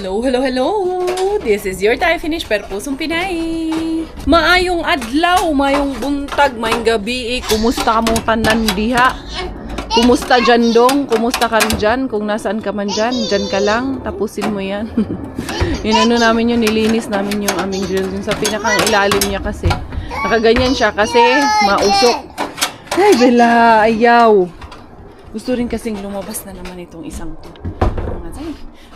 Hello, hello, hello! This is your Thai Finish per Pusong Pinay. Maayong adlaw, maayong buntag, maayong gabi. Kumusta mo tanan diha? Kumusta dyan dong? Kumusta ka rin dyan? Kung nasaan ka man dyan, dyan ka lang. Tapusin mo yan. Inano namin yun, nilinis namin yung aming grill. Yung sa pinakang ilalim niya kasi. Nakaganyan siya kasi mausok. Ay, Bella, ayaw. Gusto rin kasing lumabas na naman itong isang to.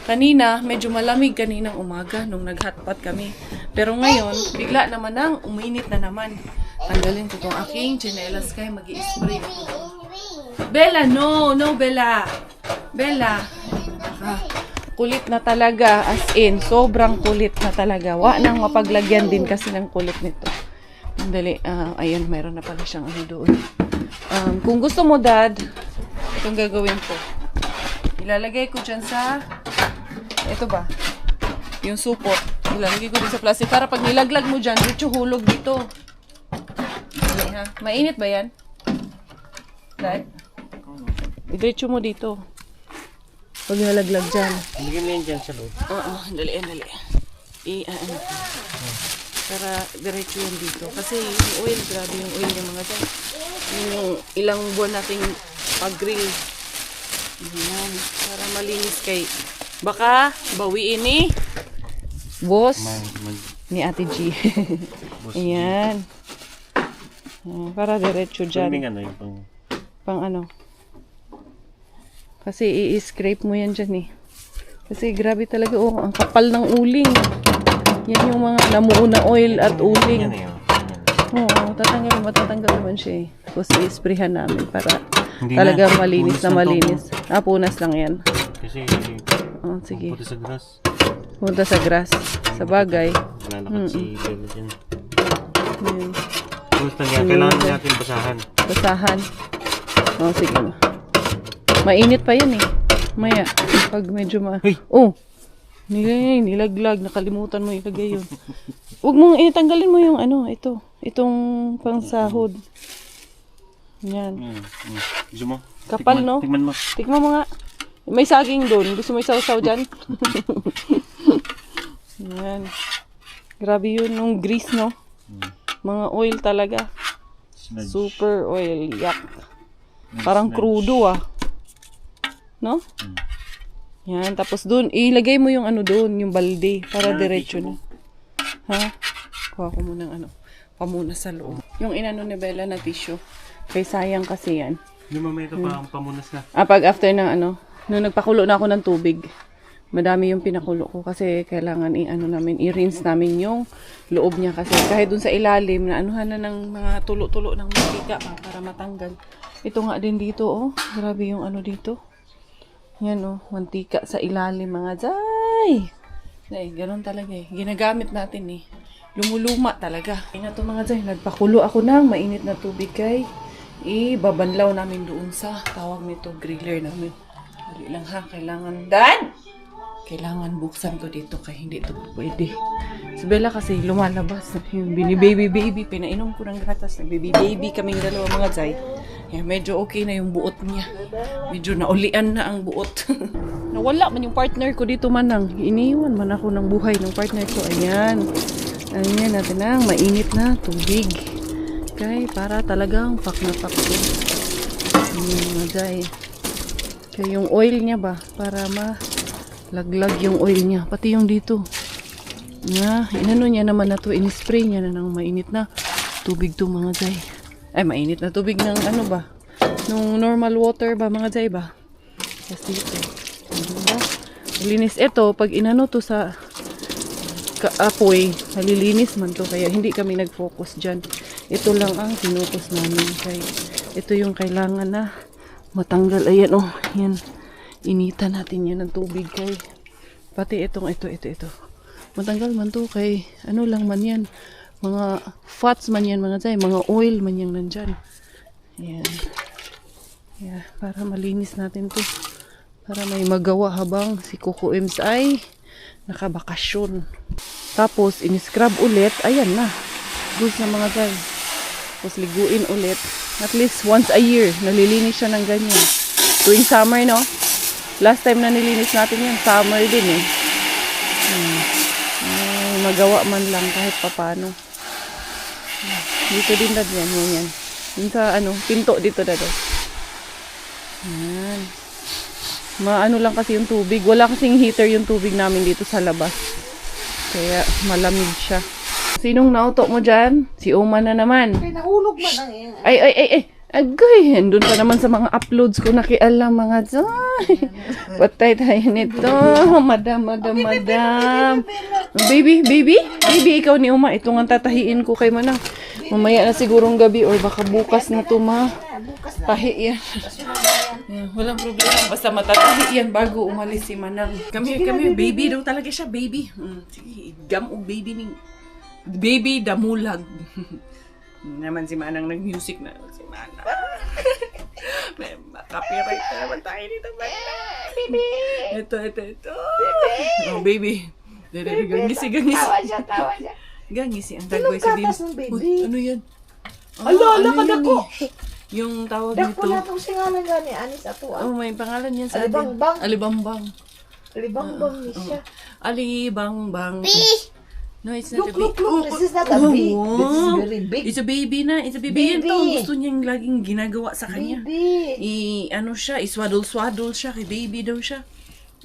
Kanina, medyo malamig kaninang umaga nung nag-hotpot kami. Pero ngayon, bigla naman nang uminit na naman. Tanggalin ko itong aking chinelas kay mag-i-spray ako. Bella, no! No, Bella! Bella! Kulit na talaga, as in, sobrang kulit na talaga. Wa nang mapaglagyan din kasi ng kulit nito. Dali, ayun, mayroon na pala siyang ano doon. Kung gusto mo, Dad, itong gagawin ko. Ilalagay ko dyan sa, ito ba? Yung supot. Ilalagay ko dyan sa plastic para pag nilaglag mo dyan, dito hulog dito. Dali, ha? Mainit ba yan? Dad? Diretso mo dito. Pag nilaglag dyan. Hindi mo yan dyan sa loob. Oo, dali. Para diretso yan dito. Kasi yung oil, grabe yung oil ng mga dyan. Yung ilang buwan nating pag-grill. Ayan, para malinis kay baka bawiin ni boss ni Ate G. Ayan. Para diretso dyan. Pang ano. Kasi i-scrape mo yan dyan eh. Kasi grabe talaga, oh, ang kapal ng uling. Yan yung mga namuo na oil at uling. Oo, matatanggal naman siya eh. Tapos i-sprayhan namin para talaga malinis na malinis. Punas lang yan. Kasi, sige. punta sa grass. Punta sa grass. Sa bagay. Nalakad si Bella dyan. Yan. Gusto niya, kailangan natin basahan. Basahan. Sige. Mainit pa yan eh. Maya, pag medyo nilaglag. Nakalimutan mo ilagay yun. Huwag mong tanggalin mo yung ano, ito. Itong pangsahod. Yan. Gusto mo? Kapal, no? Tigman mo. Tigman mo nga. May saging doon. Gusto mo isaw-saw dyan? Yan. Grabe yun. Nung grease, no? Mga oil talaga. Smudge. Super oil. Yak. Parang crudo, no? Yan. Tapos doon, ilagay mo yung ano doon, yung balde. Para diretso na. Ha? Kuha ko muna ng ano. Pamuna sa loob. Yung inano ni Bella na tissue. Kay sayang kasi yan. Hindi mo may ito pa ang pamunas na. Pag after ng ano, nung nagpakulo na ako ng tubig, madami yung pinakulo ko kasi kailangan i-rinse namin yung loob niya kasi kahit dun sa ilalim na anuhan na ng mga tulo-tulo ng mantika para matanggal. Ito nga din dito, oh. Grabe yung ano dito. Yan, oh. Mantika sa ilalim, mga zay. Ay, ganun talaga eh. Ginagamit natin eh. Lumuluma talaga. Ayun na to mga zay. Nagpakulo ako ng mainit na tubig kay ibabanlaw namin doon sa tawag nito, griller namin. Dali lang ha, kailangan, Dad! Kailangan buksan to dito kaya hindi to pwede. Si Bella kasi lumalabas. Yung bini-baby, pinainom ko ng gatas. Nag-baby kaming dalawa mga zay. Yeah, medyo okay na yung buot niya. Medyo naulian na ang buot. Nawala man yung partner ko dito manang. Iniwan man ako ng buhay ng partner ko. Ayan. Ayan natin ang mainit na tubig. Okay, para talagang pak na pak to. Kaya yung oil niya ba, para malaglag yung oil niya. Pati yung dito. Inano niya naman na to, in-spray niya na ng mainit na tubig to mga zay. Ay, mainit na tubig ng ano ba? Nung normal water ba mga zay ba? Kasi ito. Diba? Linis ito, pag inano to sa apoy, nalilinis man to. Kaya hindi kami nag-focus dyan. Ito lang ang pinukus namin. Kaya ito yung kailangan na matanggal. Ayan, oh. Yan. Initan natin yan ng tubig. Kay pati ito. Matanggal man to. Kay ano lang man yan. Mga fats man yan mga zay. Mga oil man yan nandyan. Ayan. Yeah, para malinis natin to. Para may magawa habang si Coco Ems ay nakabakasyon. Tapos, in-scrub ulit. Ayan na. Good na mga zay. Tapos liguin ulit. At least once a year, nalilinis siya ng ganyan. Tuwing summer, no? Last time na nilinis natin yan, summer din eh. Magawa man lang kahit papano. Dito din dad yan. Yan. Dun sa pinto dito dad. Yan. Maano lang kasi yung tubig. Wala kasing heater yung tubig namin dito sa labas. Kaya malamig siya. Sinong nauto mo dyan? Si Oma na naman. Ay, nahulog man ang iyong... Ay. Agay, andun pa naman sa mga uploads ko nakialam mga Ay, patay tayo nito. Madam. Baby, ikaw ni Uma. Ito nga tatahiin ko kay Manang. Mamaya na sigurong gabi or baka bukas na to tahi yan. Walang problema. Basta matatahi yan bago umalis si Manang. Kami, baby daw talaga siya, baby. Sige, gam o baby ni... Baby damulag. Naman si Manang nag-music na. Si Manang. May copyright na naman tayo dito. Baby! Ito. Oh, baby. Gangisi. Tawa siya. Gangisi. Ang tagway si Gatas ng baby. baby. Uy, ano yan? Ala, ka dako. Yung tawag Dako nito. na itong singalan gani, anis ato. Oh, may pangalan yan sa atin. Alibangbang. Alibangbang. Libang-bang ni siya. Alibangbang. No, it's not Look, a baby. this is not a big. This is very big. It's a baby na. It's a baby. Yan Baby. to. Gusto niyang laging ginagawa sa kanya. Baby. Siya, iswadol-swadol siya. Kay baby daw siya.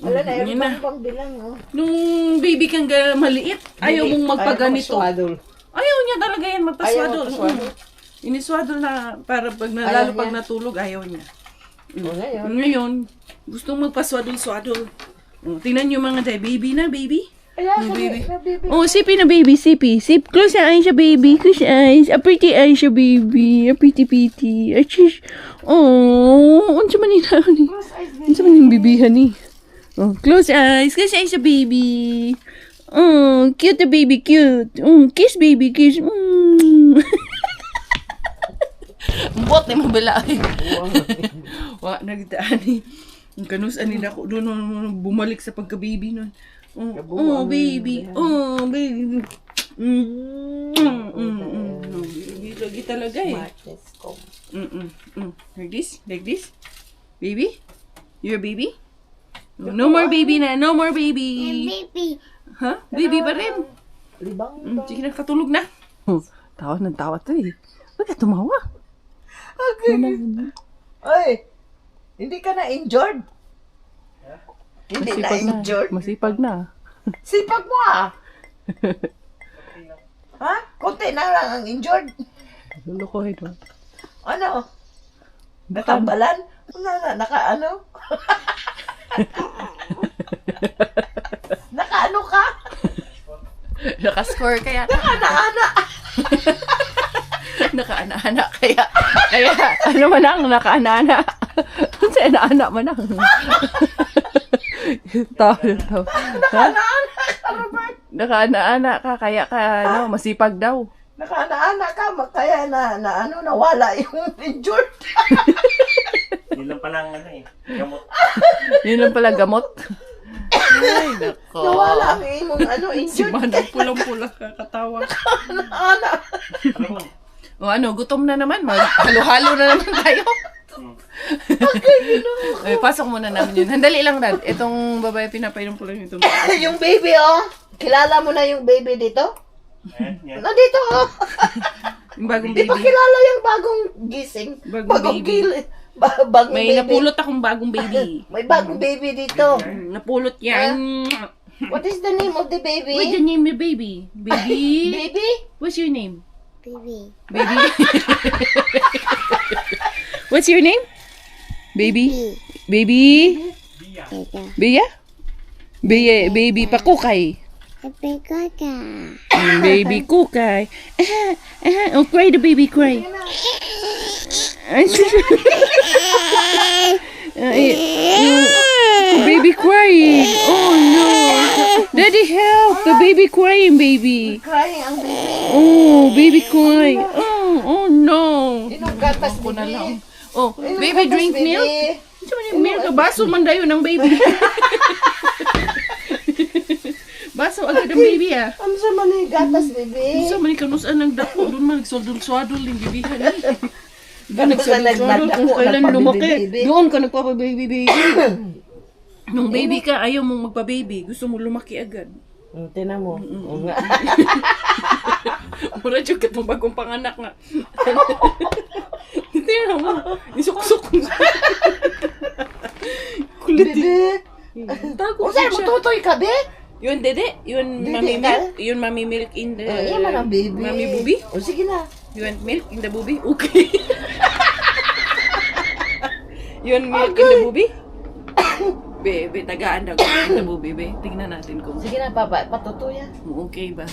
Wala na, Yun na. libang-bang bilang, oh. Nung baby kang maliit, ayaw mong magpaganito. Ayaw niya talaga yan magpaswadol. Ayaw magpaswadol. Iniswadol na para pag Ayaw lalo pag niya. natulog, ayaw niya. Wala yun. Ngayon, gustong magpaswadol-swadol. Tingnan niyo mga tayo. Baby na, baby. Ayan, baby. baby. Oh, sipi na baby, sipi. Sip, close your eyes, baby. Close your eyes. A pretty eyes, baby. A pretty. A chish. Oh, unsa man ni ni? Unsa man yung bibihan ni? Oh, close your eyes, baby. Oh, cute the baby, cute. Kiss baby, kiss. Bot na mabala ay. Wa nagdaan ni. Ang kanusan ni nako doon bumalik sa pagka-baby nun. Oh, baby. Oh, baby. Baby lagi talaga eh. Smartness ko. Like this? Baby? You're a baby? No more baby na. No more baby. Baby. Ha? Baby pa rin. Libang-bang. Sige na, katulog na. Tawa ng tawa to eh. Huwag ka tumawa. Ay, hindi ka na injured? Hindi na injured? Masipag na. Sipag mo ah. Ha? Kunti na lang ang injured. Lulukohin mo. Ano? Nakambalan? Naka-ano? Naka-ano ka? Nakascore kaya. Naka-ana. Nakaana-ana kaya. Kaya, ano man ang nakaana-ana. Sa ana-ana man ang. Tawa. Naka-ana ka, Robert. Nakaana-ana ka, kaya ka, masipag daw. Naka-ana ka, kaya nawala yung injured. Yun lang pala ang gamot. Yun lang pala gamot. Ay, nako. Nawala ang imong Si injured. Manang pulang-pula kakatawa. Naka-ana. O ano, gutom na naman. Halo-halo na naman tayo. Ay, pasok muna namin yun. Handali lang, Dad. Itong babae, pinapainom ko lang itong Yung baby, oh. Kilala mo na yung baby dito? Yan. Nandito, oh. yung bagong Di ba baby. kilala yung bagong gising? Bagong baby. Bagong May baby. napulot akong bagong baby. May bagong baby dito. Napulot yan. What is the name of the baby? What's the name of your baby? Baby? Baby? What's your name? Baby. Baby? What's your name? Baby? Baby? Bia? Bia, baby pakukay. Happy Kaka. Baby kukay. Oh, cry the baby, cry. Baby crying. Oh no. Daddy help. The baby crying, baby. Crying ang baby. Oh, baby crying. Oh no. Inom gatas, Ako na baby. lang. Oh, Inom baby gatas, drink baby. milk. Ano man yung milk? Baso man dayo ng baby. Baso agad ng baby ah. Ano sa man yung gatas, baby? Sa man ikanusan ng dako, doon man nagsoldol-swadol yung bibihan eh. Doon Ano sa nagsoldol-swadol kung nagdadako, kailan lumaki. nagpababy-baby? Doon ka nagpapa-baby-baby. Nung baby ka, ayaw mong magpa-baby. Gusto mo lumaki agad. Tinan mo. Oo nga. Mura dyan katong bagong panganak nga. Tingnan mo. Isuk-suk. Kulit. Bebe. Tago O saan mo siya. tutoy ka, be? Yun, dede. Yun, Dede mami ka? milk. Yun, mami milk in the... Yan man ang baby. Mami bubi. O sige na. You want milk in the bubi? Okay. You want milk in the bubi? Be, tagaan daw in the bubi, be. Tingnan natin kung Sige na, patutuya. okay ba.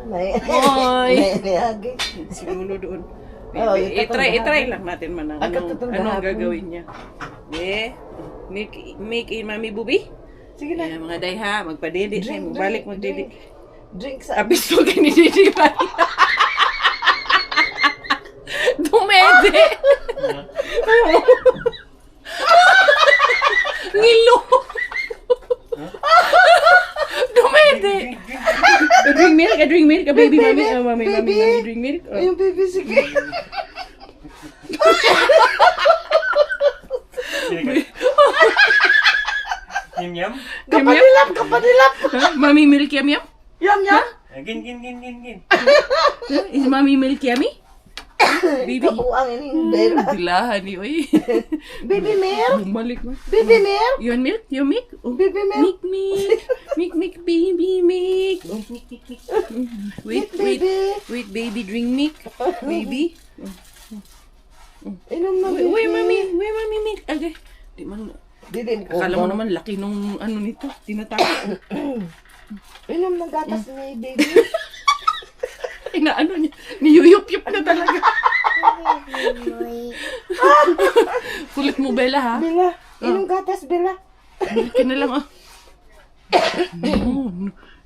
May Hoy! agi. Si Lolo doon. Be, Oh, be, yung tatong i-try bahagi. lang natin manang Ang tatong anong bahagi. gagawin niya. Be, milk in mami bubi? Sige na. Mga day ha, magpadede siya. Magbalik magdede. Drink sa... Abis mo ka ni Didi ba? Dumede! Ngilo! Dumede! Drink milk, drink milk, baby, mami, drink milk. Oh. Ayun, baby, sige. Yum yum. Kapanilap, kapanilap. Huh? Mami milk yum yum? Yum, yum. Gin, gin, gin, gin, gin. Huh? Is mommy milk yummy? Baby? Kabuang ini, bela. Bilahan ni, oy. Baby milk. Bumalik mo. Baby milk. You want milk? You want milk? Oh. Baby milk. Milk, baby, milk. Oh, milk. Wait, Baby. baby, drink milk. Baby. Inom na, baby. Wait, mommy, milk. Okay. Di man, Didin ko. akala mo naman laki nung ano nito. Tinatake. Inom na gatas ni baby. Inaano niya. Niyuyup-yup na talaga. Kulit mo, Bella, ha? Bela. Inom gatas, Bela. Milk ka na lang, ah.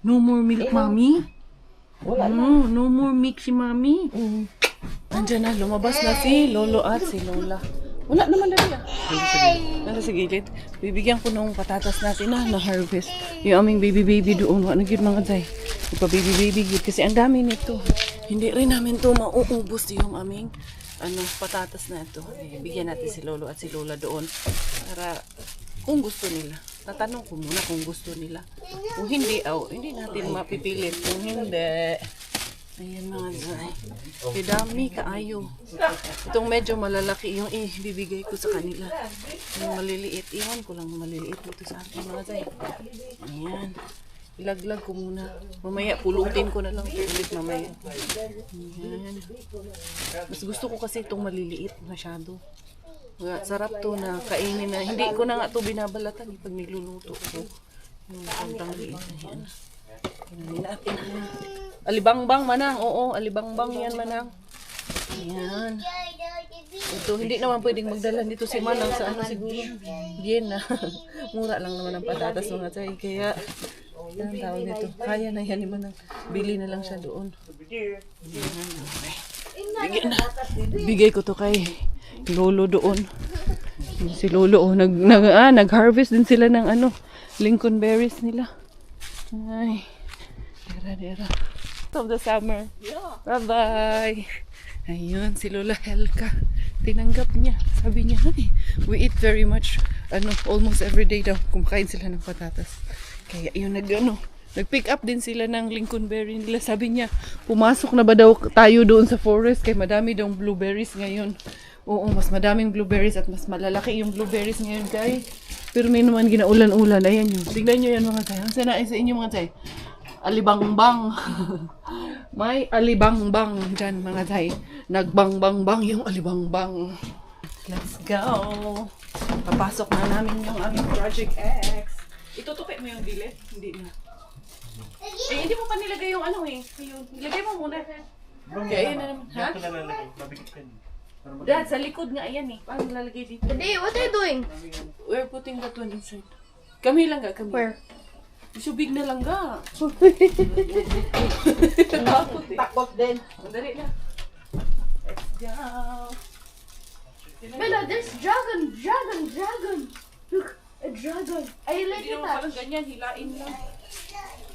No more milk, mommy. Wala na. No more milk si mommy. Andiyan na, lumabas na si Lolo at si Lola. Wala naman na rin. Nasa sa gilid. Bibigyan ko ng patatas natin na harvest. Yung aming baby doon. Wala na yun mga day. Ipa-baby yun. Kasi ang dami nito. Hindi rin namin to mauubos yung aming patatas na ito. Bigyan natin si Lolo at si Lola doon. Para kung gusto nila. Tatanong ko muna kung gusto nila. Kung hindi, hindi natin mapipilit. Kung hindi, ayan mga day. Dami kaayo. Itong medyo malalaki yung ibibigay ko sa kanila. Yung maliliit. Iwan ko lang maliliit dito sa akin mga day. Ayan. Ilaglag ko muna. Mamaya pulutin ko na lang ulit mamaya. Ayan. Mas gusto ko kasi itong maliliit masyado. Sarap to na kainin na. Hindi ko na nga to binabalatan pag nigluluto ko. Yung sobrang liit na yan. Kinain natin. Alibangbang manang. Oo, alibangbang yan manang. Ayan. Ito, hindi naman pwedeng magdala dito si Manang sa siguro. Bien na. Mura lang naman ang patatas mga tay. Kaya, ang tawag nito. Kaya na yan ni Manang. Bili na lang siya doon. Ayan, okay. Bigay ko to kay Lolo doon. Si Lolo, nag-harvest din sila ng Lincoln berries nila. Ay. Dera. Of the summer. Bye-bye. Ayun, si Lola Helka. Tinanggap niya. Sabi niya, we eat very much, almost every day daw. Kumakain sila ng patatas. Kaya yun, nag-pick up din sila ng Lincoln berry nila. Sabi niya, pumasok na ba daw tayo doon sa forest? Kaya madami daw blueberries ngayon. Oo, mas madaming blueberries at mas malalaki yung blueberries ngayon, guys. Pero may naman ginaulan-ulan. Ayan yun. Tignan nyo yan mga tayo. Saan na sa inyo mga tayo? Alibangbang. May alibangbang dyan mga tay. Nagbangbang-bang yung alibangbang. Let's go. Papasok na namin yung aming Project X. Itutupi mo yung dilit? Hindi na. Hindi mo pa nilagay yung Ayun. Nilagay mo muna. Okay, ayan na naman. Ha? Ito na lalagay. Mabigit ka. Dad, sa likod nga ayan eh. Paano lalagay dito? Daddy, what are you doing? We're putting that one inside. Kami lang ga, kami. Where? Subig na lang ga. Takot eh. Takot din. Madali na. Let's go. Bella, there's dragon. Look, a dragon. I like Hindi it. naman parang ganyan, hilain lang.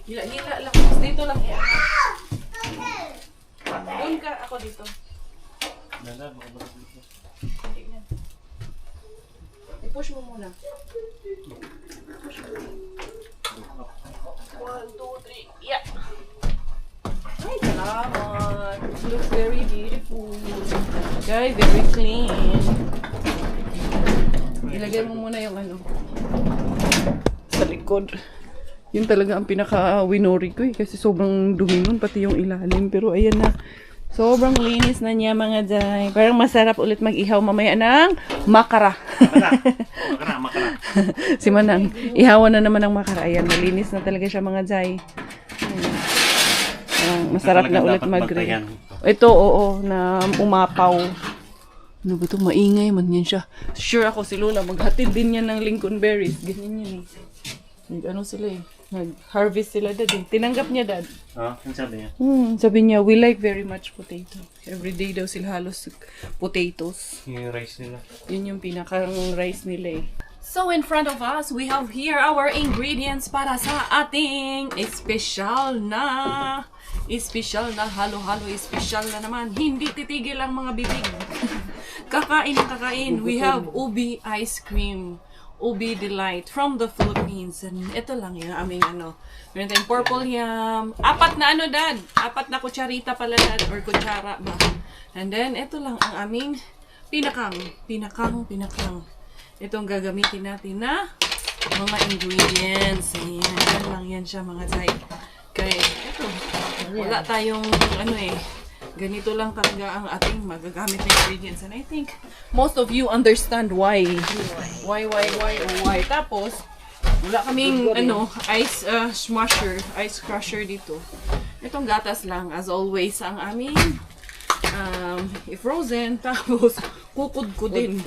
Hila lang. Dito lang. Doon ka, ako dito. Lala, makabalik dito. Tingnan. I-push mo muna. 1, 2, 3. Yeah. Ay, salamat. It looks very beautiful. Guys, very clean. Ilagay mo muna yung ano sa likod. Yun talaga ang pinaka-winori ko kasi sobrang dumi nun, pati yung ilalim. Pero ayan na. Sobrang linis na niya mga day. Parang masarap ulit mag-ihaw mamaya ng makara. Makara. Si Manang, ihawan na naman ng makara. Ayan, malinis na talaga siya mga day. Masarap na ulit mag-grill. Ito, oo, na umapaw. Ano ba ito? Maingay man yan siya. Sure ako si Lola, maghatid din yan ng Lincoln berries. Ganyan yan eh. Ano sila eh. Nag-harvest sila dad eh. Tinanggap niya dad. Ano sabi niya? Sabi niya, we like very much potato. Every day daw sila halos potatoes. Yung rice nila. Yun yung pinakang rice nila eh. So in front of us, we have here our ingredients para sa ating special na halo-halo, special na naman. Hindi titigil ang mga bibig. Kakain ng kakain. We have ubi ice cream. Ubi Delight from the Philippines. And ito lang yung aming ano. Meron tayong purple yam. 4 na ano dad? 4 na kutsarita pala dad. Or kutsara ba? And then ito lang ang aming pinakang. Itong gagamitin natin na mga ingredients. Ayan. Yan lang yan siya mga tay. Kaya ito. Wala tayong ano eh. Ganito lang talaga ang ating magagamit na ingredients. And I think most of you understand why. Why. Tapos, wala kaming ano, ice crusher dito. Itong gatas lang, as always, ang aming frozen. Tapos, kukudkudin.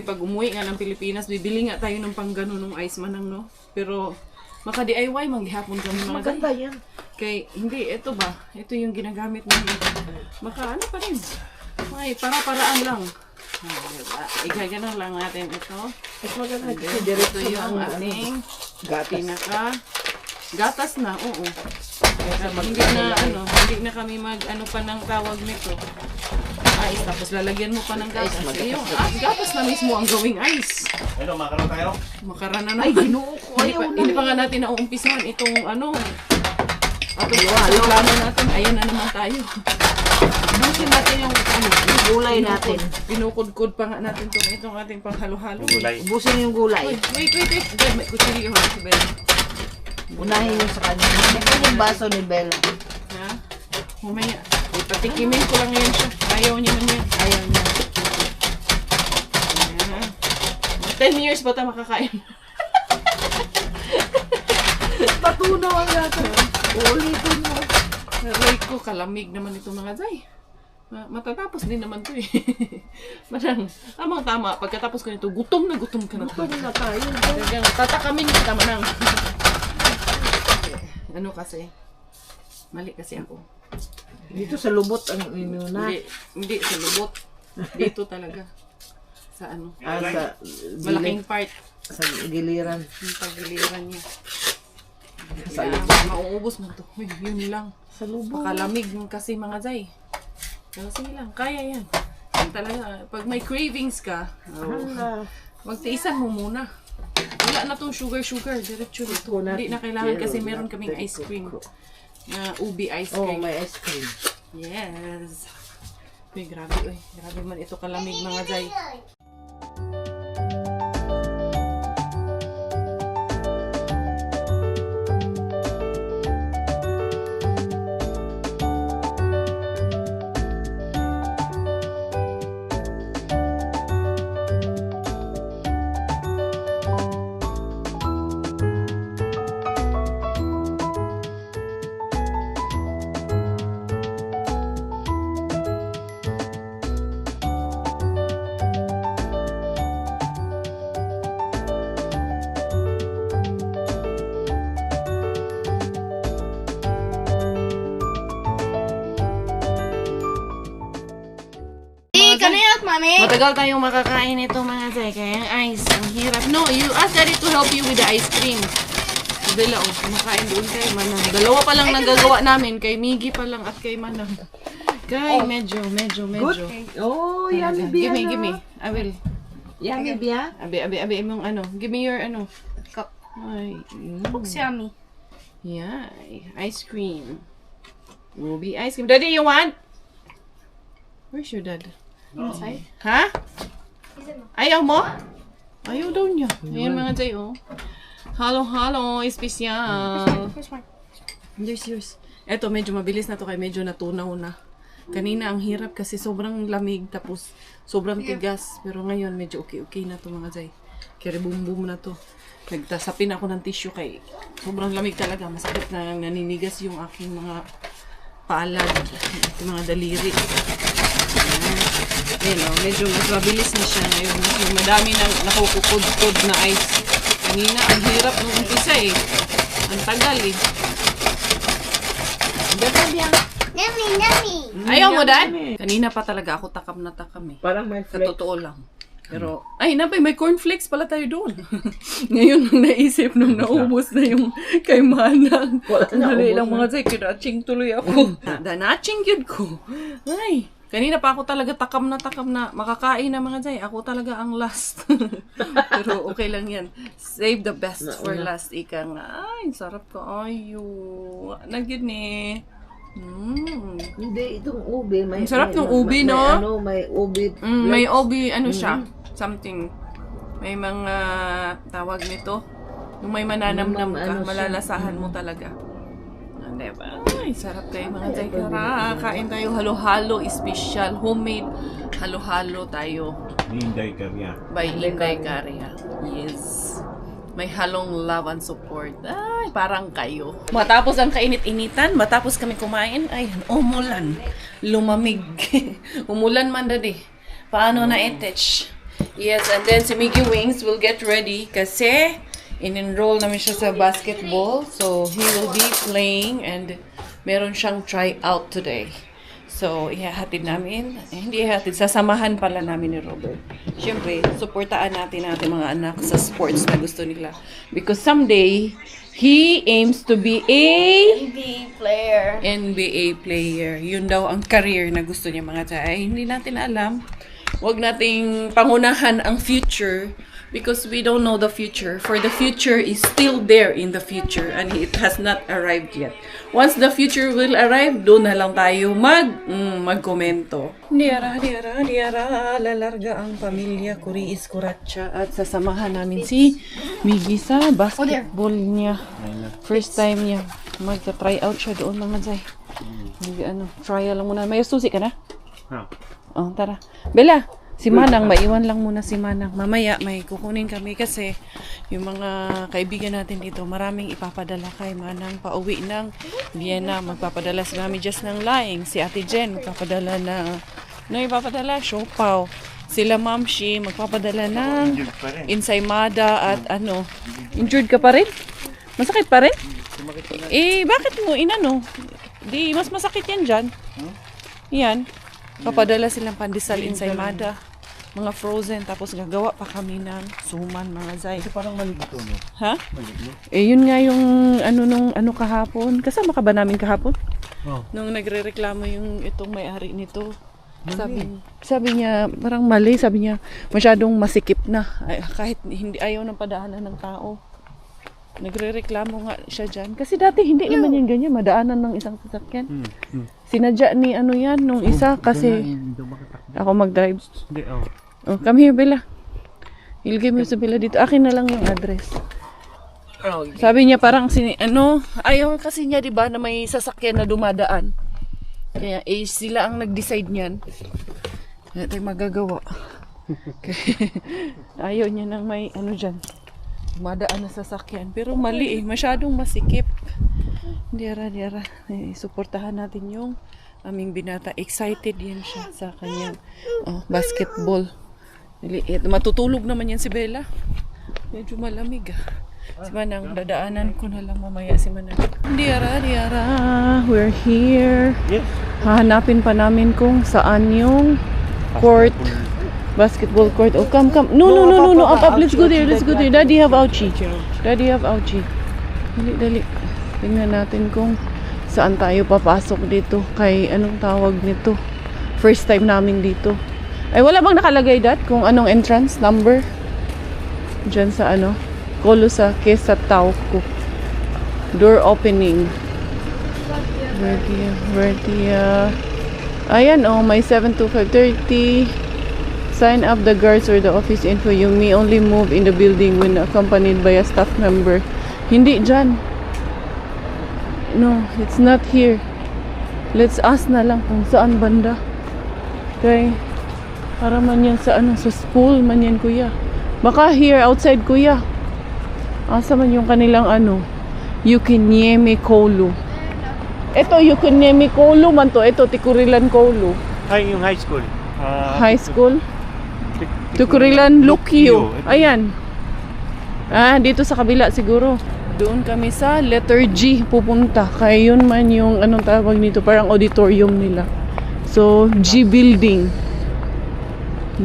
Pag umuwi nga ng Pilipinas, bibili nga tayo ng panggano ng ice manang, no? Pero, maka-DIY, maghihapon kami mga Maganda yan. Kay, hindi, ito ba? Ito yung ginagamit namin. Ano pa rin? May, para-paraan lang. Diba? Igaganon lang natin ito. Mas maganda. Ito yung ating gatas na, oo. Hindi na kami ano pa ng tawag nito. Ice, tapos lalagyan mo pa ng gatas. Yung gatas na mismo ang gawing ice. Ano, makaroon tayo? Makara na naman. Ay, ginoo ko. Hindi pa nga natin nauumpisahan itong ano. Atong plano natin. Ayan na naman tayo. Busin natin yung Gulay natin. Pinukod-kod pa nga natin itong ating panghalo-halo. Gulay. Ubusin yung gulay. Wait. Dad, may kutsilyo ha si Bella. Unahin yung sa kanya. Ito yung baso ni Bella. Ha? Mamaya. Patikimin ko lang ngayon siya. Ayaw niya man yan. Ayaw niya. Ayan. 10 years ba tayo makakain? Patunaw ang natin. Uulitin mo. Aray ko, kalamig naman ito mga zay. Matatapos din naman to eh. Madang, tamang-tama. Pagkatapos ko nito, gutom na ka na. Gutom na tayo. Talagang tatakamin kita manang. Ano kasi? Mali kasi ako. Dito sa lubot ang inuna. Hindi sa lubot. Dito talaga. Sa ano? Sa Malaking part. Sa giliran. Yung paggiliran niya. Sa Kaya mauubos mo to. Uy, yun lang. Sa lubot. Makalamig kasi mga zay. Pero sige lang, kaya yan. Yan talaga. Pag may cravings ka, magtiisan mo muna. Wala na tong sugar. Diretso dito. Hindi na kailangan kasi meron kaming ice cream. Ubi ice cream. Oh, may ice cream. Yes. Uy, grabe. Grabe man ito kalamig mga zay. Kanayot, mami. Matagal tayong makakain ito mga zay. Kaya yung ice, ang hirap. No, you ask Daddy to help you with the ice cream. Dala, kumakain doon kay Manang. Dalawa pa lang nagagawa namin. Kay Miggy pa lang at kay Manang. Kay, medyo. Good. Oh, yummy biya. Gimme. I will. Yummy biya. Abi, imong ano. Give me your ano. Cup. Ay, Looks yummy. yeah, ice cream. Ruby ice cream. Daddy, you want? Where's your dad? Inside? Ha? Is it? Ayaw mo? Ayaw daw niya. Ayan mga Jay, oh. Halo, espesyal. Here's mine. There's yours. Eto, medyo mabilis na to kay medyo natunaw na. Kanina ang hirap kasi sobrang lamig tapos sobrang tigas. Pero ngayon medyo okay na to mga Jay. Kaya boom na to. Nagtasapin ako ng tissue kay sobrang lamig talaga. Masakit na naninigas yung aking mga palad. Yung mga daliri. Ayan o, medyo mas mabilis na siya ngayon. Mas madami na nakukukod-kod na ice. Kanina, ang hirap nung umpisa eh. Ang tagal eh. Yummy, yummy. Ayaw mo, Dad? Kanina pa talaga ako takam na takam eh. Parang may Sa totoo lang. Pero, ay, nabay, may cornflakes pala tayo doon. Ngayon, nung naisip, nung naubos na yung kay Manang. Dali lang mga Zay, kinaching tuloy ako. Danaching yun ko. Ay, kanina pa ako talaga takam na makakain na mga Zay. Ako talaga ang last. Pero okay lang yan. Save the best for last. Ika nga. Ay, sarap ko. Ayo. Nagyan eh. Hindi, itong ube. Ang sarap ng ube, no? May ube. May obi, ano siya? Something. May mga tawag nito. Yung may mananamnam ka, malalasahan mo talaga. Diba? Ay, sarap kayo mga Jay. Kain tayo halo-halo, special, homemade halo-halo tayo. Inday Karya. By Inday Karya. Yes. May halong love and support. Ay, parang kayo. Matapos ang kainit-initan, matapos kami kumain, ay, umulan. Lumamig. Umulan man dadi. Paano na etch? Yes, and then si Mickey Wings will get ready kasi in-enroll namin siya sa basketball. So, he will be playing and meron siyang tryout today. So, ihahatid namin. Hindi ihahatid, sasamahan pala namin ni Robert. Siyempre, supportaan natin ating mga anak sa sports na gusto nila. Because someday, he aims to be a NBA player. Yun daw ang career na gusto niya mga Jay. Hindi natin alam. Huwag nating pangunahan ang future because we don't know the future. For the future is still there in the future and it has not arrived yet. Once the future will arrive, doon na lang tayo magkomento. Diara, lalarga ang pamilya Kuriis Kuratsa at sasamahan namin si Miggy sa basketball niya. First time niya. Magta-try out siya doon mga Jay. Trial lang muna. May susi ka na? Ha? Oh, tara. Bella, si Manang, maiwan lang muna si Manang. Mamaya may kukunin kami kasi yung mga kaibigan natin dito, maraming ipapadala kay Manang pauwi ng Vienna. Magpapadala si Mami Jess ng laing. Si Ate Jen, magpapadala ng ipapadala? Siopaw. Sila Mamshi, magpapadala ng ensaymada at ano. Injured ka pa rin? Masakit pa rin? Eh, bakit mo inano? Di, mas masakit yan dyan. Yan. Papadala silang pandesal ensaymada, mga frozen, tapos gagawa pa kami ng suman, mga Zay. Parang mali ito, no? Ha? Eh, yun nga yung ano kahapon. Kasama ka ba namin kahapon? Oh. Nung nagre-reklamo yung itong may-ari nito. Sabi niya, parang mali. Sabi niya, masyadong masikip na. Ay, kahit hindi ayaw ng padaanan ng tao. Nagre-reklamo nga siya dyan. Kasi dati hindi naman yan ganyan. Madaanan ng isang sasakyan. Sinadya ni ano yan nung isa kasi ako mag-drive. Oh, come here, Bella. Ilagay mo sa Bella dito. Akin na lang yung address. Sabi niya parang ayaw kasi niya 'di ba na may sasakyan na dumadaan. Kaya sila ang nag-decide niyan. Kaya tayo magagawa. Ayaw niya nang may diyan. Dumadaan na sasakyan. Pero mali masyadong masikip. Diara. Suportahan natin yung aming binata. Excited yan siya sa kanyang basketball. Matutulog naman yan si Bella. Medyo malamig Si Manang, dadaanan ko na lang mamaya si Manang. Diara. We're here. Yes. Hahanapin pa namin kung saan yung court. Basketball court. Oh, come. No. Up. Let's go there. Daddy have ouchie. Dali. Tingnan natin kung saan tayo papasok dito. Kay anong tawag nito? First time namin dito. Ay, wala bang nakalagay kung anong entrance number? Diyan sa Kolosake sa Tauco. Door opening. Vertia. Ayan, oh, may 7 to 5:30. Sign up the guards or the office info. You may only move in the building when accompanied by a staff member. Hindi dyan. No, it's not here. Let's ask na lang kung saan banda. Okay. Para man yan sa ano, sa school man yan, kuya. Baka here, outside, kuya. Asa man yung kanilang ano, Yukinyeme Kolu. Ito, Yukinyeme Kolu man to. Ito, Tikurilan Kolu. Ay, yung high school. High school. Tikurilan Lukyo. Ayan. Dito sa kabila siguro. Doon kami sa letter G pupunta. Kaya yun man yung anong tawag nito, parang auditorium nila. So, G building.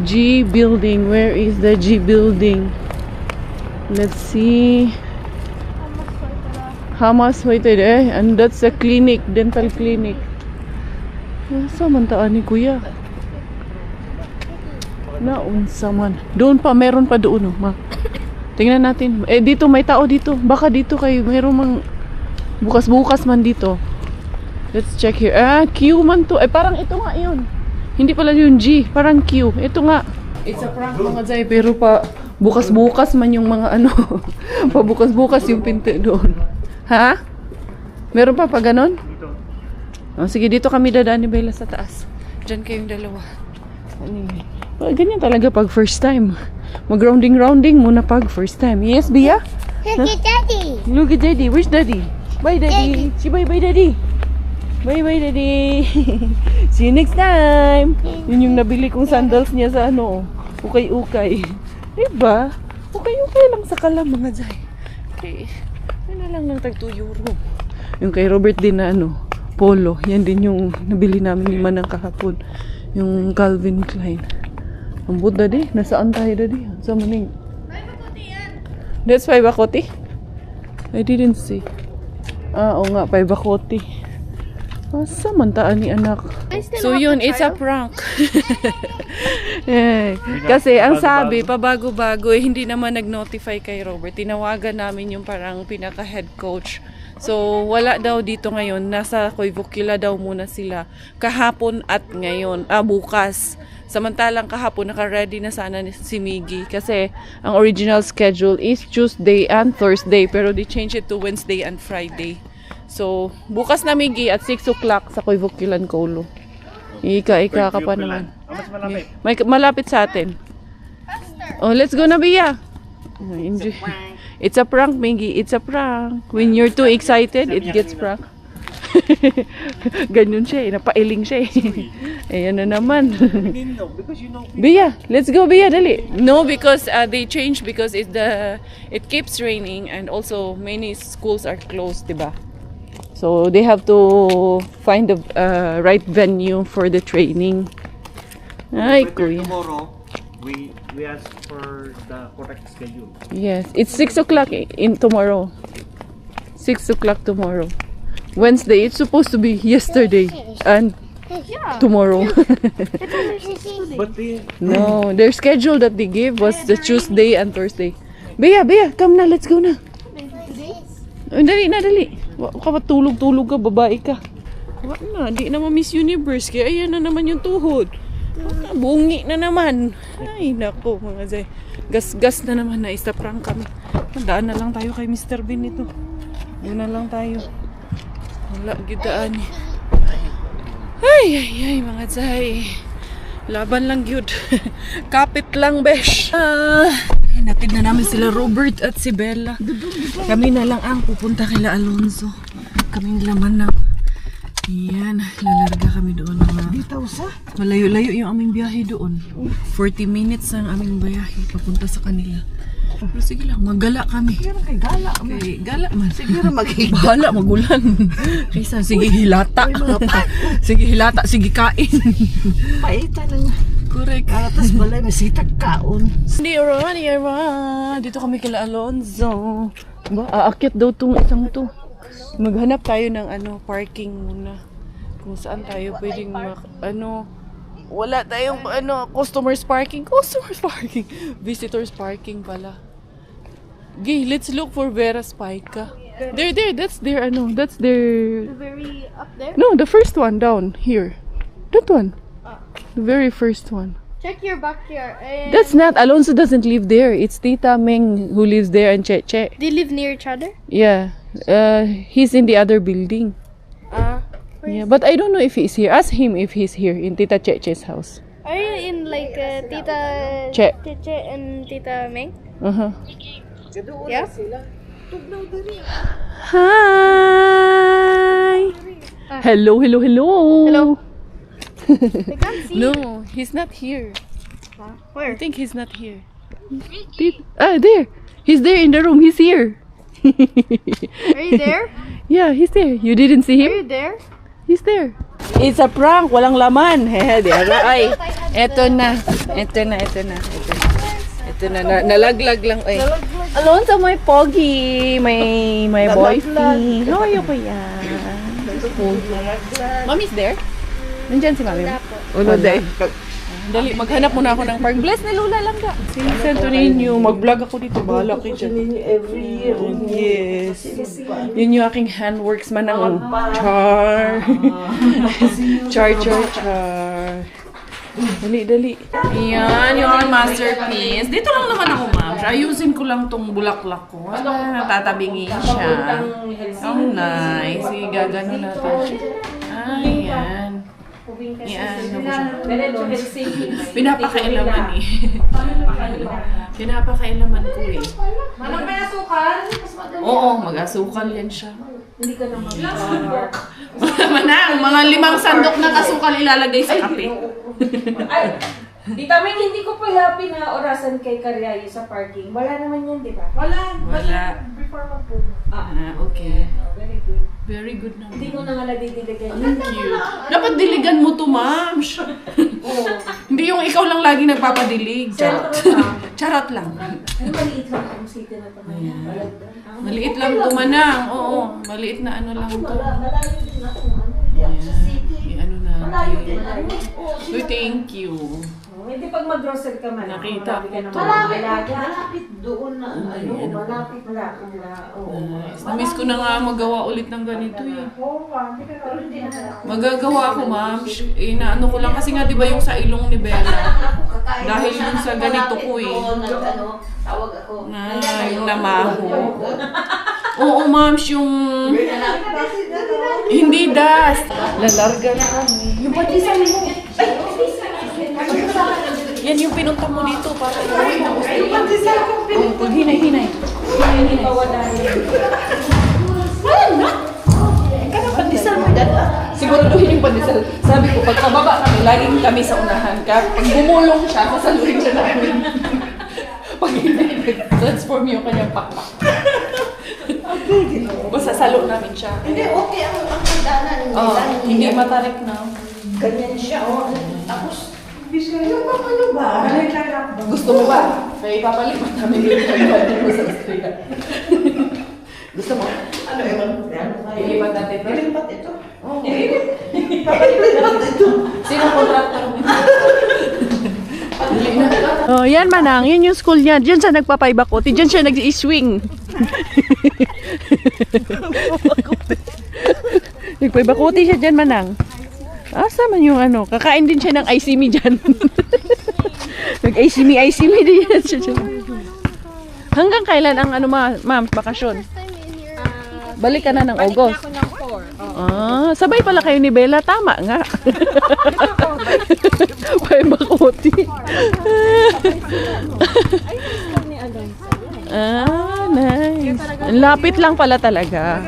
G building. Where is the G building? Let's see. Hamas Hoited and that's a clinic, dental clinic. Sa mantaan ni kuya. Naunsa man. Doon pa, meron pa doon, ma. Tingnan natin. Dito may tao dito. Baka dito kayo meron mang bukas-bukas man dito. Let's check here. Q man to. Parang ito nga 'yun. Hindi pala yung G, parang Q. Ito nga. It's a prank mga Zay, pero pa bukas-bukas man yung mga ano. Pa bukas-bukas yung pinto doon. Ha? Meron pa ganon? Sige, dito kami dadaan ni Bella sa taas. Diyan kayong dalawa. Anyway. Ganyan talaga pag first time. Mag-rounding muna pag first time. Yes, Bia? Look at Daddy. Look at Daddy. Where's Daddy? Bye, Daddy. Si bye, Daddy. Bye, Daddy. See you next time. Yun yung nabili kong sandals niya sa ano. Ukay-ukay. Diba? Ukay-ukay lang sa kalam mga Zay. Okay. Yun na lang ng tag 2 euro. Yung kay Robert din na ano, polo. Yan din yung nabili namin ni Manang kahapon. Yung Calvin Klein. Ang Buddha di. Nasaan tayo di? Sa maning. That's 5 bakoti? I didn't see. Oo nga, 5 bakoti. Asa mantaan ni anak? So yun, it's a prank. Kasi ang sabi, pabago-bago, hindi naman nag-notify kay Robert. Tinawagan namin yung parang pinaka-head coach. So, wala daw dito ngayon. Nasa Koivukila daw muna sila. Kahapon at ngayon. Bukas. Samantalang kahapon, naka-ready na sana si Miggy. Kasi, ang original schedule is Tuesday and Thursday. Pero they change it to Wednesday and Friday. So, bukas na Miggy at 6 o'clock sa Koivukilan Kolo. Ika ka pa naman. Mas malapit. May malapit sa atin. Oh, let's go na, Bia. Enjoy. It's a prank, Miggy. It's a prank. When you're too excited, it gets prank. Ganyan siya eh. Napailing siya eh. Ayan na naman. Bia, let's go, Bia. Dali. No, because they changed because it keeps raining and also many schools are closed, diba? So they have to find the right venue for the training. Ay, kuya. Tomorrow, we ask for the correct schedule. Yes, it's 6 o'clock in tomorrow. 6 o'clock tomorrow. Wednesday, it's supposed to be yesterday and tomorrow. But the No, their schedule that they gave was the Tuesday and Thursday. Bea, come na, let's go na. Dali. Waka tulog ka, babae ka. Wala na, di naman Miss Universe. Kaya ayan na naman yung tuhod. Bungi na naman. Ay, nako mga Zay. Gas na naman na isa prank kami. Daan na lang tayo kay Mr. Bean ito. Doon na lang tayo. Wala, gidaan niya. Ay, mga Zay. Laban lang yun. Kapit lang, besh. Natid na namin sila Robert at si Bella. Kami na lang ang pupunta kila Alonzo. Kaming laman na. Ayan, lalarga kami doon. Malayo-layo yung aming biyahe doon. 40 minutes ang aming biyahe papunta sa kanila. Pero sige lang, magala kami. Pero kay gala. Okay, gala man. Siguro mag-iba. Bahala, magulan. Kaysa, sige hilata. Sige hilata, sige kain. Paita lang. Correct. Karatas balay, masitag kaon. Nira. Dito kami kila Alonzo. Aakyat daw tong isang to. Maghanap tayo ng parking muna. Kung saan tayo pwedeng wala tayong customers parking. Visitors parking pala. Gay, let's look for Vera Spica. There, that's their, that's their... Very up there. No, the first one down here. That one. The very first one. Check your backyard. That's not, Alonso doesn't live there. It's Tita Meng who lives there and Cheche. They live near each other? Yeah. He's in the other building. Yeah, but I don't know if he's here. Ask him if he's here in Tita Cheche's house. Are you in like Tita Che. Cheche and Tita Meng? Uh-huh. Yeah? Hi! Hello. Hello. I can't see. No, he's not here. I Where? think he's not here. There. He's there in the room. He's here. Are you there? Yeah, he's there. You didn't see Are him? you there? He's there. It's a prank. Walang laman. Ay, eto na. Nalaglag lang. Ay. Alonso, my pogi. My boyfriend. How are you, kuya? Mommy's there? Nandyan si mami mo? Ulo, day. Dali, maghanap muna ako ng park. Bless na Lola lang ka. Si Santo Niño, mag-vlog ako dito. Bahala kayo dyan. Every year. Yes. Yun yung aking handworks man ng char. Char. Dali. Yan, yung aking masterpiece. Dito lang naman ako, ma'am. Ayusin ko lang tong bulaklak ko. Natatabingin siya. Oh, nice. Sige, gagano natin siya. Ayan. Yan. Pinapakailaman eh. Pinapakailaman ko eh. Manang may asukal? Oo, mag-asukal yan siya. Hindi ka naman. Manang, mga 5 sandok na kasukal ilalagay sa kape. Ay, May hindi ko pala pinaorasan kay Karyayo sa parking. Wala naman yan, di ba? Wala. Before mo po. Okay. Very good. Very good naman. Hindi ko na nga nadidiligan. Thank you. Dapat diligan mo to, ma'am. Hindi yung ikaw lang lagi nagpapadilig. Charot lang. Ay, maliit lang ang city na ito. Maliit lang to, manang. Oo, maliit na ano lang to. Malayo din ako. Ano na. Malayo din. Uy, thank you. Hindi pag mag-grocery ka man. Nakita ko to. Malapit doon na malapit. Namiss ko na nga magawa ulit ng ganito eh. Oo, hindi na. Magagawa ako, ma'am. Inaano ko lang kasi nga 'di ba yung sa ilong ni Bella. Dahil yun sa ganito ko eh. Tawag ako. Yung namaho. Oo, ma'am, yung hindi dust. Lalarga na kami. Yung patisan mo. Yan yung pinunta mo dito para iuwi mo. Pag hinay-hinay. Siguraduhin yung pandesal. Sabi ko, pag pababa kami, laging kami sa unahan ka. Pag bumulong siya, sasaluhin siya namin. Pag hindi, transform yung kanyang pakpak. Basta salo namin siya. Hindi, okay ang kandanan nila. Hindi matarik na. Ganyan siya. Tapos, ano ba? Gusto mo ba? Kaya ipapalipat namin yung kanyang mo sa Australia. Gusto mo? Ano yun? Ilipat natin ito? Ilipat ito. Ilipat ito. Sino contractor mo? Oh, yan manang. Yan yung school niya. Diyan siya nagpapaibakoti. Diyan siya nag-i-swing. Nagpaibakoti siya dyan manang. Asa man yung ano. Kakain din siya ng ICME dyan. Nag-ICME din siya dyan. Hanggang kailan ang ano ma'am, bakasyon? Balik ka na ng August. Sabay pala kayo ni Bella. Tama nga. Paibakoti. Nice. Ang lapit lang pala talaga.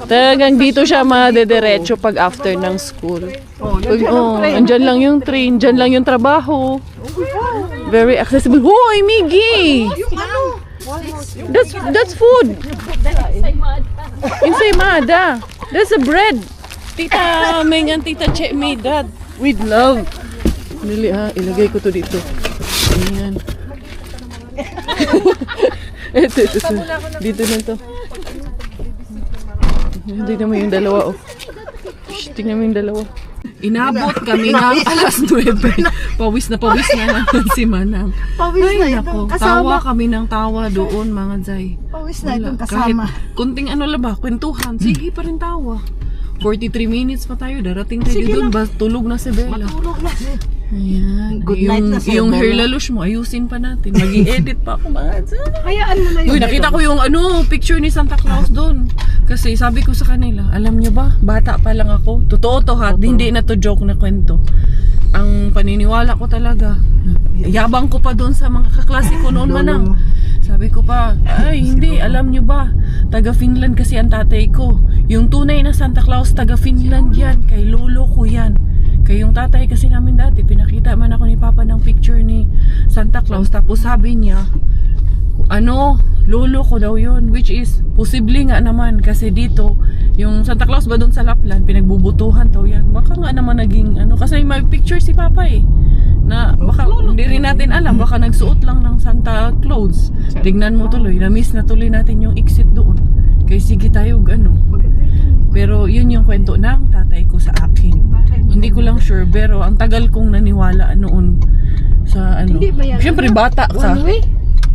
Talagang dito siya madediretso pag after ng school. Andyan lang yung train, dyan lang yung trabaho. Very accessible. Hoy, Miggy! That's food. Ensaymada. That's a bread. Tita Meng and Tita Che made that with love. Dili ha, ilagay ko to dito. Ayan. Ito. Dito na to. Tingnan mo yung dalawa, oh. Tingnan mo yung dalawa. Inabot kami ng alas 9 Pawis na naman si Manang. Pawis Ay, na nako. itong Tawa kasama. kami ng tawa doon, mga Zay. Pawis na Wala. itong kasama. Kahit kunting ano lang ba, kwentuhan, sige pa rin tawa. 43 minutes pa tayo, darating tayo doon, ba tulog na si Bella. Matulog na. Ayan. Good night na sa'yo, yung hair Bella. lalush mo, ayusin pa natin. Mag-i-edit pa ako, mga Zay. Hayaan mo na yun. Uy, nakita ko yung picture ni Santa Claus doon. Kasi sabi ko sa kanila, alam nyo ba, bata pa lang ako. Totoo to ha, hindi na to joke na kwento. Ang paniniwala ko talaga, yabang ko pa doon sa mga kaklase ko noon, Manang. Sabi ko pa, ay hindi, alam nyo ba, taga Finland kasi ang tatay ko. Yung tunay na Santa Claus, taga Finland yan, kay lolo ko yan. Kay yung tatay kasi namin dati, pinakita man ako ni Papa ng picture ni Santa Claus. Tapos sabi niya, lolo ko daw yun. Which is, posible nga naman. Kasi dito, yung Santa Claus ba doon sa Lapland, pinagbubutuhan daw yan. Baka nga naman naging, kasi may picture si Papa eh. Na baka, hindi rin natin alam, baka nagsuot lang ng Santa Claus. Tignan mo tuloy, na-miss na tuloy natin yung exit doon. Kaya sige tayo, Pero yun yung kwento ng tatay ko sa akin. Hindi ko lang sure, pero ang tagal kong naniwala noon sa Hindi ba yan? Siyempre bata ka. One way?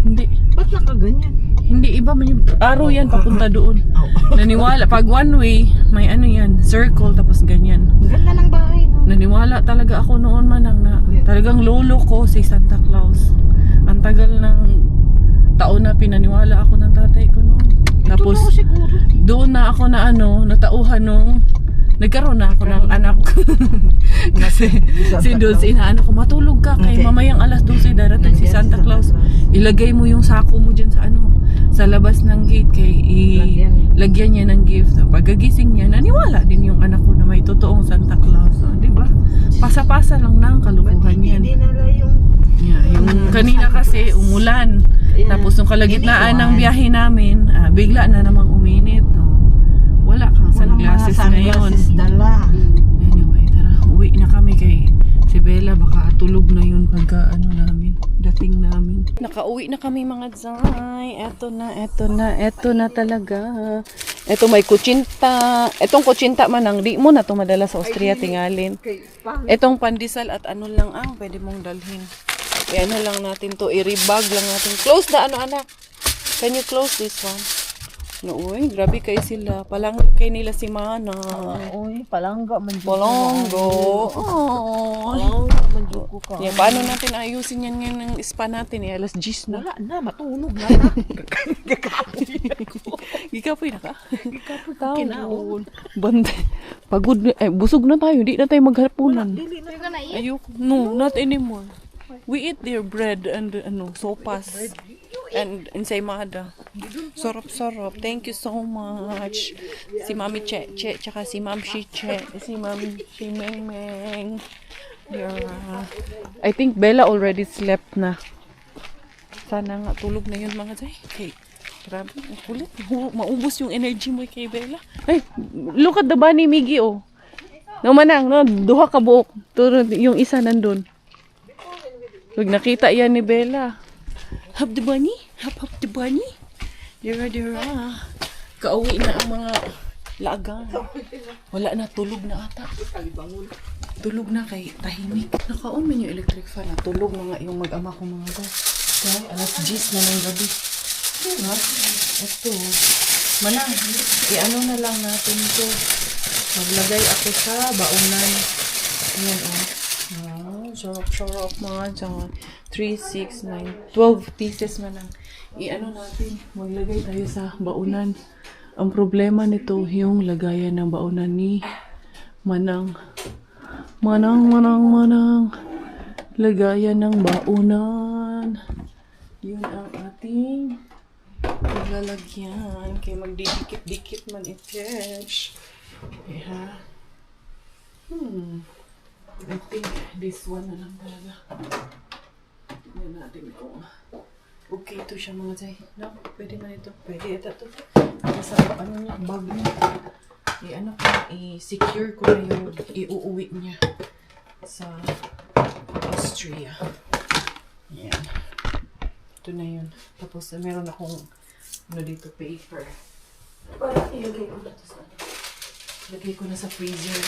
Hindi. Ba't nakaganyan? Hindi iba man yung araw yan papunta doon. Naniwala pag one way, may yan, circle tapos ganyan. Ang ganda ng bahay, no? Naniwala talaga ako noon, Manang, na talagang lolo ko si Santa Claus. Ang tagal ng taon na pinaniwala ako ng tatay ko noon. Tapos Ito na siguro. doon na ako na natauhan nung nagkaroon na ako ng anak. Kasi si Dulce, inaano ko, matulog ka kay mamayang alas 12 darating si Santa Claus. Ilagay mo yung sako mo dyan sa labas ng gate kay lagyan niya ng gift. So, pagkagising niya, naniwala din yung anak ko na may totoong Santa Claus. So, di ba? Pasa-pasa lang ng kalukuhan yan. Hindi nila yung... Yeah, yung kanina kasi umulan. Tapos yung kalagitnaan ng biyahe namin, bigla na namang uminit. Wala kang sunglasses ngayon. Dala. Anyway, tara, uwi na kami kay si Bella. Baka tulog na yun pagka dating namin. Nakauwi na kami, mga Zay. Eto na talaga. Eto may kutsinta. Etong kutsinta, Manang, di mo na to madala sa Austria tingalin. Etong pandesal at lang ang pwede mong dalhin. Lang natin to, i-rebag lang natin. Close na anak. Can you close this one? No, uy, grabe kayo sila. Kay nila si Mana. Uy, palangga man. Palanggo. Palangga man ko ka. Yeah, paano natin ayusin yan ngayon ng spa natin? Alas 10 na. Wala na, matunog na. Gikapoy na ka? Gikapoy ka kinaon. Bante. Pagod na. Busog na tayo. Di na tayo maghapunan. You're gonna eat? Ayoko. No, not anymore. We eat their bread and sopas. And ensaymada. Sarap-sarap. Thank you so much. Si Mami Che, tsaka si Ma'am Shi Che, si Ma'am Shi Meng Meng. Yeah. I think Bella already slept na. Sana nga tulog na yun, mga Zay. Okay. Grabe, kulit. Maubos yung energy mo kay Bella. Hey, look at the bunny, Miggy, oh. No, Manang, no, duha ka buok. Yung isa nandun. Pag nakita yan ni Bella. Hop the bunny? Hop the bunny? Dira. Kauwi na ang mga lagang. Wala na, tulog na ata. Tulog na kay tahimik. Naka-on man yung electric fan. Tulog na nga yung mag-ama ko, mga to. Kaya alas 10 na ng gabi. Diba? Ito. Manang, i-ano na lang natin to. Maglagay ako sa baunan. Ayan, oh. Sarap-sarap mga dyan. 3, 6, 9, 12 pieces Manang. I-ano natin, maglagay tayo sa baunan. Ang problema nito, yung lagayan ng baunan ni Manang. Manang. Lagayan ng baunan. Yun ang ating lalagyan. Kaya magdidikit-dikit man i-fetch. Yeah. I think this one na lang talaga. Tignan natin kung okay ito siya, mga Zay. No? Pwede man ito. Pwede ito. Sa niya, bag niya. I-secure ko na yung iuuwi niya sa Austria. Yan. Ito na yun. Tapos meron akong dito paper. Para ilagay ko na ito sa freezer.